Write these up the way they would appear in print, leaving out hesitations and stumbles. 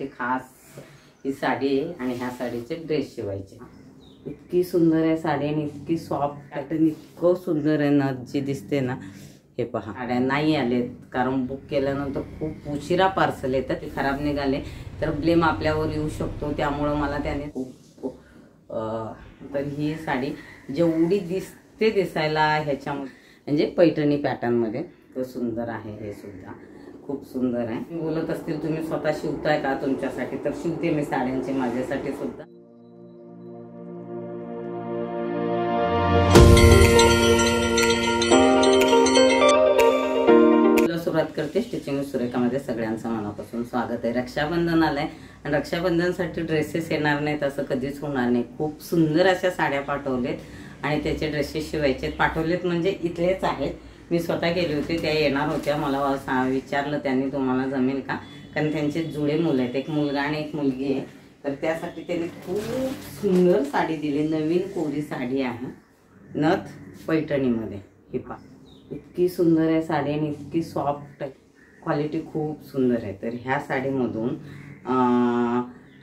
त्यांच्यासाठी खास ही साडी आहे आणि ह्या साडीचे ड्रेस शिवायचे। इतकी सुंदर आहे साडी आणि इतकी सॉफ्ट पॅटर्न, इतकं सुंदर आहे ना जी दिसते ना। हे पहा, साड्या नाही आलेत कारण बुक केल्यानंतर खूप उशिरा पार्सल येतात, ते खराब निघाले तर ब्लेम आपल्यावर येऊ शकतो, त्यामुळे मला त्याने खूप तर ही साडी जेवढी दिसते दिसायला ह्याच्यामध्ये म्हणजे पैठणी पॅटर्न मध्ये तो सुंदर आहे। हे सुद्धा खूप सुंदर आहे। बोलत असतील तुम्ही स्वतः शिवताय का तुमच्यासाठी, तर शिवते मी साड्यांचे माझ्यासाठी सुद्धा। सुरुवात करते स्टिचिंग सुरेखामध्ये सगळ्यांचं मनापासून स्वागत आहे। रक्षाबंधन आलंय आणि रक्षाबंधनसाठी ड्रेसेस येणार नाहीत असं कधीच होणार नाही। खूप सुंदर अशा साड्या पाठवलेत आणि त्याचे ड्रेसेस शिवायचे पाठवलेत, म्हणजे इथलेच आहेत, मी स्वतः गेले होते, त्या येणार होत्या। मला विचारलं त्यांनी तुम्हाला जमेल का, कारण त्यांचे जुळे मुलं आहेत, एक मुलगा आणि एक मुलगी आहे, तर त्यासाठी त्यांनी खूप सुंदर साडी दिली। नवीन कोरी साडी आहे नथ पैठणीमध्ये। हे पहा, इतकी सुंदर आहे साडी आणि इतकी सॉफ्ट आहे, क्वालिटी खूप सुंदर आहे। तर ह्या साडीमधून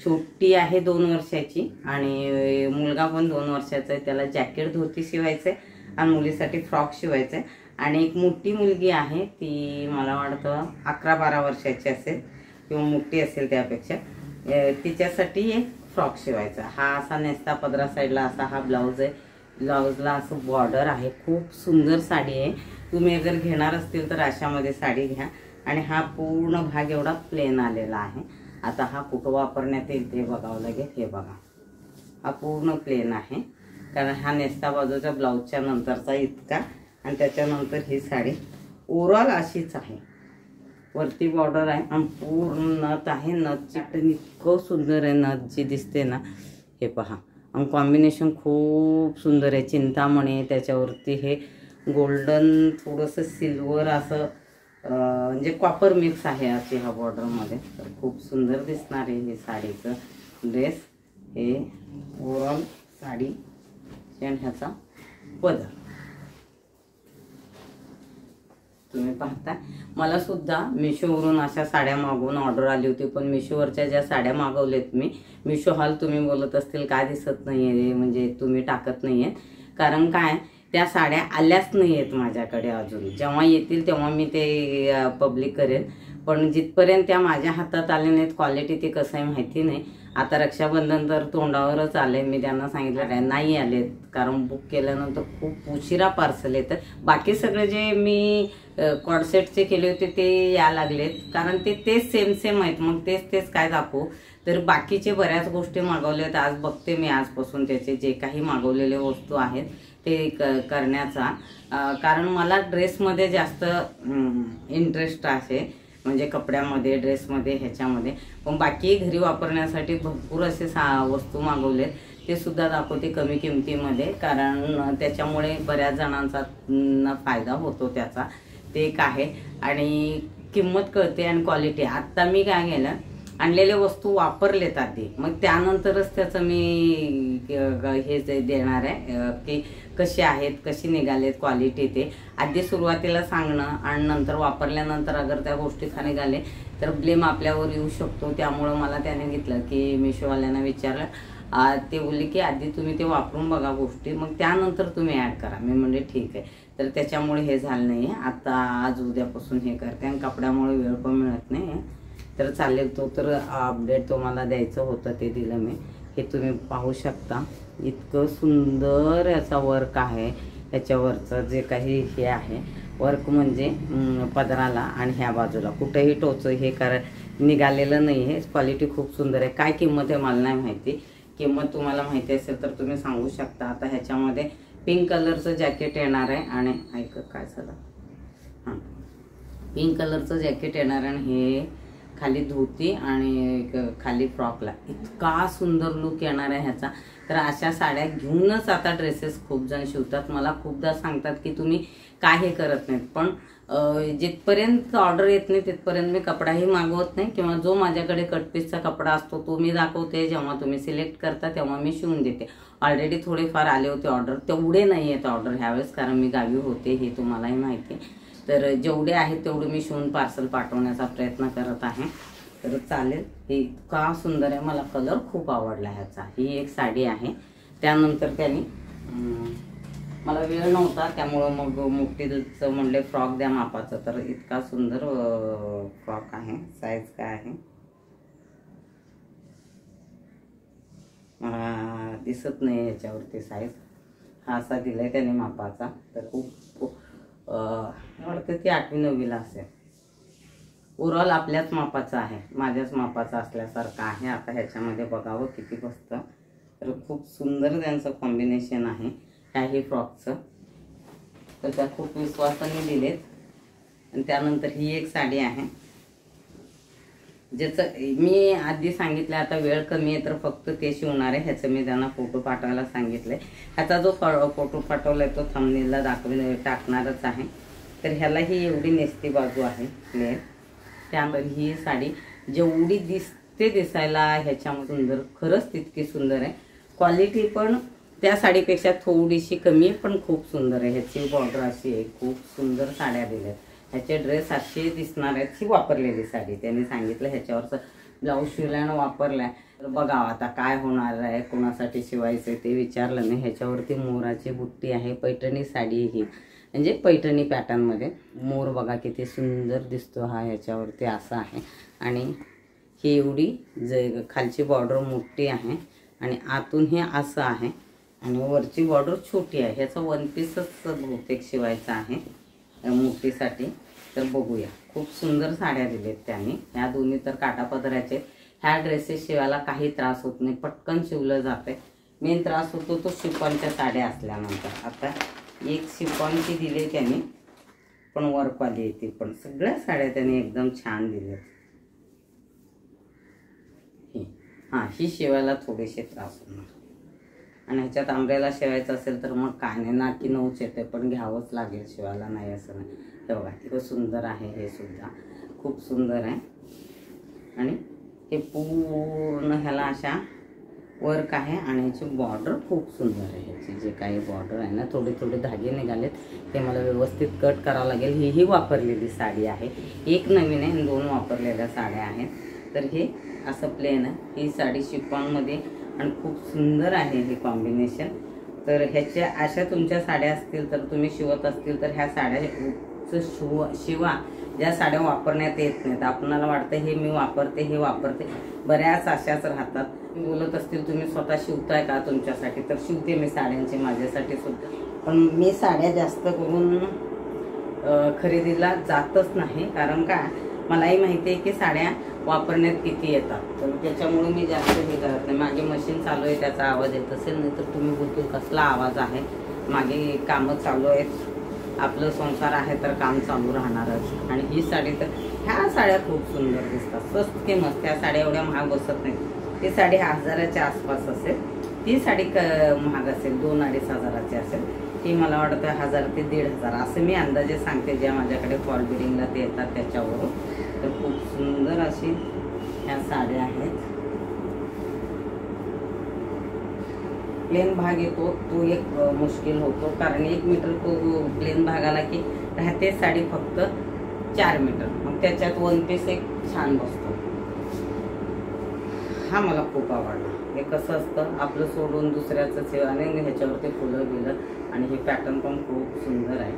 छोटी आहे 2 वर्षाची आणि मुलगा पण 2 वर्षाचा आहे, त्याला जॅकेट धोती शिवायचं आहे आणि मुलीसाठी फ्रॉक शिवायचं आहे। आणि एक मोठी मुलगी आहे, ती मला वाटतं 11-12 वर्षाची असेल किंवा मोठी असेल त्यापेक्षा, तिच्यासाठी एक फ्रॉक शिवायचा। हा असा नेस्ता पदरा साईडला असा हा ब्लाऊज आहे, ब्लाऊजला असं बॉर्डर आहे। खूप सुंदर साडी आहे, तुम्ही अगर घेणार असतील तर अशामध्ये साडी घ्या। आणि हा पूर्ण भाग एवढा प्लेन आलेला आहे। आता हा कुठं वापरण्यात येईल ते बघावं लागेल। हे बघा, हा पूर्ण प्लेन आहे कारण हा नेस्ता बाजूच्या ब्लाऊजच्या नंतरचा इतका आणि त्याच्यानंतर ही साडी ओव्हरऑल अशीच आहे, वरती बॉर्डर आहे आणि पूर्ण नथ आहे। नथची पॅटर्न इतकं सुंदर आहे, नथ जी दिसते ना। हे पहा, आणि कॉम्बिनेशन खूप सुंदर आहे, चिंतामणी त्याच्यावरती हे गोल्डन थोडंसं सिल्वर असं म्हणजे कॉपर मिक्स आहे अशी ह्या बॉर्डरमध्ये, तर खूप सुंदर दिसणार आहे हे साडीचं ड्रेस। हे ओव्हरऑल साडी आणि ह्याचा पदर तुम्ही पाहता। मला सुद्धा मिशोवरून अशा साड्या मागवून ऑर्डर आली होती, पण मिशोवरच्या ज्या साड्या मागवलेत मी, मिशो हॉल तुम्ही बोलत असतील का दिसत नाहीये, म्हणजे तुम्ही टाकत नाहीये, कारण काय त्या साड्या आल्याच नाही आहेत माझ्याकडे अजून। जेव्हा येतील तेव्हा मी ते पब्लिक करेन, पण जिथपर्यंत त्या माझ्या हातात आले नाहीत, क्वालिटी ते कसं आहे माहिती नाही। आता रक्षाबंधन तर तोंडावरच आले, मी त्यांना सांगितलं नाही आलेत कारण बुक केल्यानंतर खूप उशिरा पार्सल येतं। बाकी सगळे जे मी कॉर्डसेटचे केले होते ते या लागलेत, कारण ते तेच सेम आहेत, मग तेच काय दाखवू। तर बाकीचे बऱ्याच गोष्टी मागवल्यात, आज बघते मी आजपासून त्याचे जे काही मागवलेले वस्तू आहेत ते करण्याचा, कारण मला ड्रेसमध्ये जास्त इंटरेस्ट आहे, म्हणजे कपड्यामध्ये, ड्रेसमध्ये, ह्याच्यामध्ये। पण बाकी घरी वापरण्यासाठी भरपूर असे वस्तू मागवलेत, ते सुद्धा दाखवते कमी किमतीमध्ये, कारण त्याच्यामुळे बऱ्याच जणांचा फायदा होतो त्याचा, ते एक आहे। आणि किंमत कळते आणि क्वालिटी। आत्ता मी काय केलं, आणलेले वस्तू वापरलेत आधी, मग त्यानंतरच त्याचं मी हे देणार आहे की कशी आहेत, कशी निघालेत क्वालिटी, ते आधी सुरुवातीला सांगणं आणि नंतर वापरल्यानंतर अगर त्या गोष्टी खाली निघाले तर ब्लेम आपल्यावर येऊ शकतो, त्यामुळं मला त्याने घेतलं की मिशोवाल्यांना विचारलं, ते बोलले की आधी तुम्ही ते वापरून बघा गोष्टी, मग त्यानंतर तुम्ही ॲड करा। मी म्हणले ठीक आहे, तर त्याच्यामुळे हे झालं नाही आहे। आता आज उद्यापासून हे करते आणि कपड्यामुळे वेळ पण मिळत नाही, तर चालेल तो तर अपडेट तुम्हाला द्यायचं होतं ते दिलं मी। हे तुम्ही पाहू शकता, इतकं सुंदर याचा वर्क आहे, याच्यावरचं जे काही हे आहे वर्क म्हणजे पदराला आणि ह्या बाजूला कुठेही टोचं हे निघालेलं नाही आहे, क्वालिटी खूप सुंदर आहे। काय किंमत आहे मला नाही माहिती, किंमत तुम्हाला माहिती असेल तर तुम्ही सांगू शकता। आता ह्याच्यामध्ये पिंक कलरचं जॅकेट येणार आहे आणि ऐक काय झालं, हां पिंक कलरचं जॅकेट येणार आहे आणि हे खाली धोती आणि खाली फ्रॉकला इतका सुंदर लुक येणार आहे ह्याचा। तर अशा साड्या घेऊनच आता ड्रेसेस खूप जण शिवतात, मला खूपदा सांगतात की तुम्ही काय हे करत नाहीत, पण जिथपर्यंत ऑर्डर येत नाही तिथपर्यंत मी कपडाही मागवत नाही, किंवा जो माझ्याकडे कटपीसचा कपडा असतो तो मी दाखवते, जेव्हा तुम्ही सिलेक्ट करता तेव्हा मी शिवून देते। ऑलरेडी थोडेफार आले होते ऑर्डर, तेवढे नाही आहेत ऑर्डर ह्यावेळेस, कारण मी गावी होते हे तुम्हालाही माहिती आहे। तर जेवढे आहेत तेवढे मी शिवून पार्सल पाठवण्याचा प्रयत्न करत आहे। तर चालेल. हे इतका सुंदर आहे, मला कलर खूप आवडला ह्याचा. ही एक साडी आहे. त्यानंतर त्याने मला वेळ नव्हता त्यामुळं मग मुठीचं म्हणले फ्रॉक द्या मापाचं. तर इतका सुंदर फ्रॉक आहे. साईज काय आहे मला दिसत नाही याच्यावरती साईज. हा असा दिलाय त्याने मापाचा. तर खूप वाटतं ती 8वी 9वीला असेल. ओव्हरऑल आपल्याच मापाचा आहे, माझ्याच मापाचा असल्यासारखं आहे. आता ह्याच्यामध्ये बघावं किती बसतं. तर खूप सुंदर त्यांचं कॉम्बिनेशन आहे काही फ्रॉकचं. तर त्या खूप विश्वासाने दिलेत. आणि त्यानंतर ही एक साडी आहे ज्याचं मी आधी सांगितलं, आता वेळ कमी आहे तर फक्त ते शिवणार आहे. ह्याचं मी त्यांना फोटो पाठवायला सांगितलंय. ह्याचा जो फोटो पाठवलाय तो थंबनेलला टाकणारच आहे. तर ह्याला ही एवढी नेसती बाजू आहे प्लेन. त्यानंतर ही साडी जेवढी दिसायला ह्याच्यामध्ये सुंदर, खरंच तितकी सुंदर आहे. क्वालिटी पण त्या साडीपेक्षा थोडीशी कमी पण खूप सुंदर आहे. ह्याची बॉर्डर अशी आहे. खूप सुंदर साड्या दिल्यात. ह्याचे ड्रेस असे दिसणार आहेत. ही वापरलेली साडी त्यांनी सांगितलं ह्याच्यावरचं ब्लाऊज शिवल्यानं वापरलाय. तर बघा आता काय होणार आहे, कोणासाठी शिवायचं ते विचारलं नाही. ह्याच्यावरती मोराची बुट्टी आहे. पैठणी साडी ही म्हणजे पैठणी पॅटर्नमध्ये मोर बघा किती सुंदर दिसतो हा ह्याच्यावरती असा आहे. आणि ही एवढी खालची बॉर्डर मोठी आहे आणि आतून हे असं आहे आणि वरची बॉर्डर छोटी आहे. ह्याचा 1 पीसच बहुतेक शिवायचा आहे मोठीसाठी. तर बघूया, खूप सुंदर साड्या दिलेत त्यांनी. ह्या दोन्ही तर काटापदराचे. ह्या ड्रेसेस शिवायला काही त्रास होत नाही, पटकन शिवलं जाते. मेन त्रास होतो तो शिफॉनच्या साड्या असल्यानंतर. आता एक शिफॉनची दिली त्यांनी पण वर्कवाली येते. पण सगळ्या साड्या त्यांनी एकदम छान दिल्यात. ही शिवायला थोडेसे त्रास होणार. आणि ह्याच्यात आंब्रेला शिवायचं असेल तर मग काय नाही, ना की नऊच येते पण घ्यावंच लागेल शिवायला, नाही असं नाही. हे बघा इतकं सुंदर आहे. हे सुद्धा खूप सुंदर आहे. आणि हे पूर्ण ह्याला अशा वर्क आहे आणि याची बॉर्डर खूप सुंदर आहे. ह्याची जे काही बॉर्डर आहे ना, थोडे थोडे धागे निघालेत ते मला व्यवस्थित कट करावं लागेल. ही वापरलेली साडी आहे. एक नवीन आहे आणि 2 वापरलेल्या साड्या आहेत. तर हे असं प्लेन आहे. ही साडी शिफॉनमध्ये आणि खूप सुंदर आहे हे कॉम्बिनेशन. तर ह्याच्या अशा तुमच्या साड्या असतील तर तुम्ही शिवत असतील तर ह्या साड्या शिवा ज्या साड्या वापरण्यात येत नाहीत. आपणाला वाटतं हे मी वापरते, हे वापरते, बऱ्याच अशाच राहतात. बोलत असतील तुम्ही स्वतः शिवताय का तुमच्यासाठी, तर शिवते मी साड्यांचे माझ्यासाठी सुद्धा. पण मी साड्या जास्त करून खरेदीला जातच नाही. कारण का मलाही माहिती आहे की साड्या वापरण्यात किती येतात. तर त्याच्यामुळे मी जास्त हे करत नाही. मागे मशीन चालू आहे त्याचा आवाज येत असेल, नाही तर तुम्ही बोलतो कसला आवाज आहे. मागे कामं चालू आहेत. आपलं संसार आहे तर काम चालू राहणारच. आणि ही साडी तर ह्या साड्या खूप सुंदर दिसतात. स्वस्त की मस्त. त्या साड्या एवढ्या महाग बसत नाहीत. ती साडी 1000च्या आसपास असेल. ती साडी महाग असेल, 2-2.5 हजाराची असेल. ती मला वाटतं 1000 ते 1500 असं मी अंदाजे सांगते, ज्या माझ्याकडे फॉल बिडिंगला ते येतात त्याच्यावरून. तर खूप सुंदर अशी ह्या साड्या आहेत. प्लेन भाग येतो तो एक मुश्किल होतो, कारण 1 मीटर तो प्लेन भाग आला की राहते साडी फक्त 4 मीटर. मग त्याच्यात 1 पीस एक छान बसतो. हा मला खूप आवडला. हे कसं असतं आपलं सोडून दुसऱ्याचं आणि ह्याच्यावरती फुलं बिलं आणि हे पॅटर्न पण खूप सुंदर आहे.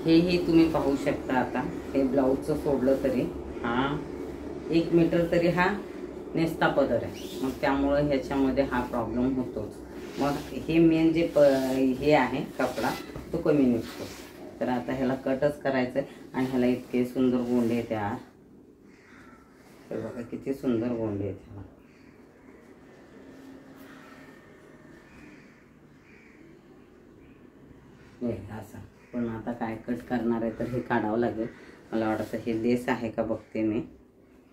हेही तुम्ही पाहू शकता. आता हे ब्लाऊजचं सोडलं तरी हा 1 मीटर तरी हा नेसता पदर आहे. मग त्यामुळं ह्याच्यामध्ये हा प्रॉब्लेम होतोच. मग हे मेन जे हे आहे कपडा तो कमी निघतो. तर आता ह्याला कटच करायचं आहे. आणि ह्याला इतके सुंदर गोंडे आहेत यार. तर बघा किती सुंदर गोंडे आहेत ह्याला. असं पण आता काय कट करणार आहे तर हे काढावं लागेल. मला वाटतं हे लेस आहे का बघते मी,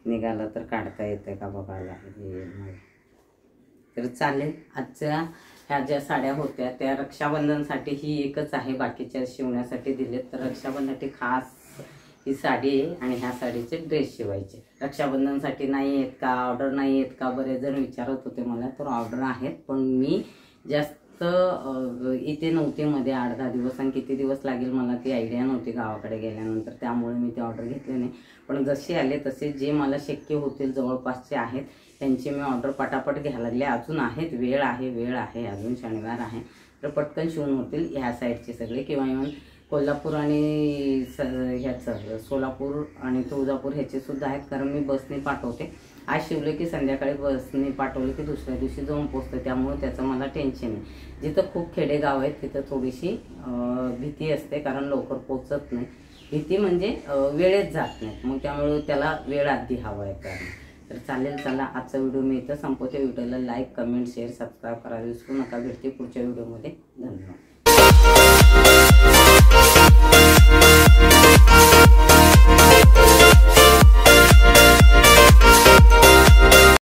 निघालं तर काढता येतं का बघायला. हे तर चालेल. आजच्या ह्या ज्या साड्या होत्या त्या रक्षाबंधनसाठी ही एकच आहे, बाकीच्या शिवण्यासाठी दिलेत. तर रक्षाबंधनासाठी खास ही साडी आहे आणि ह्या साडीचे ड्रेस शिवायचे. रक्षाबंधनसाठी नाही आहेत का, ऑर्डर नाही आहेत का, बरेच जण विचारत होते मला. तर ऑर्डर आहेत पण मी जास्त जास्त इथे नव्हते मध्ये 8-10 दिवस, आणि किती दिवस लागेल मला ती आयडिया नव्हती गावाकडे गेल्यानंतर, त्यामुळे मी ते ऑर्डर घेतले नाही. पण जसे आले तसे जे मला शक्य होतील जवळपासचे आहेत त्यांची मी ऑर्डर पटापट घ्यायला लागले. अजून आहेत, वेळ आहे, अजून शनिवार आहे, तर पटकन शिवून होतील ह्या साईडचे सगळे. किंवा इव्हन कोल्हापूर आणि ह्याचं सोलापूर आणि तुळजापूर ह्याचे सुद्धा आहेत, कारण मी बसने पाठवते. आज शिवले की संध्याकाळी बसने पाठवले की दुसऱ्या दिवशी जाऊन पोचते, त्यामुळे त्याचं मला टेन्शन नाही. जिथं खूप खेडेगाव आहेत तिथं थोडीशी भीती असते, कारण लवकर पोचत नाही. भीती म्हणजे वेळेत जात नाहीत, मग त्यामुळे त्याला वेळ आधी हवा आहे कारण. तर चालेल, चला आजचा व्हिडिओ मी इथं संपवते. व्हिडिओला लाईक, कमेंट, शेअर, सबस्क्राईब करायला विसरू नका. भेटते पुढच्या व्हिडिओमध्ये. धन्यवाद.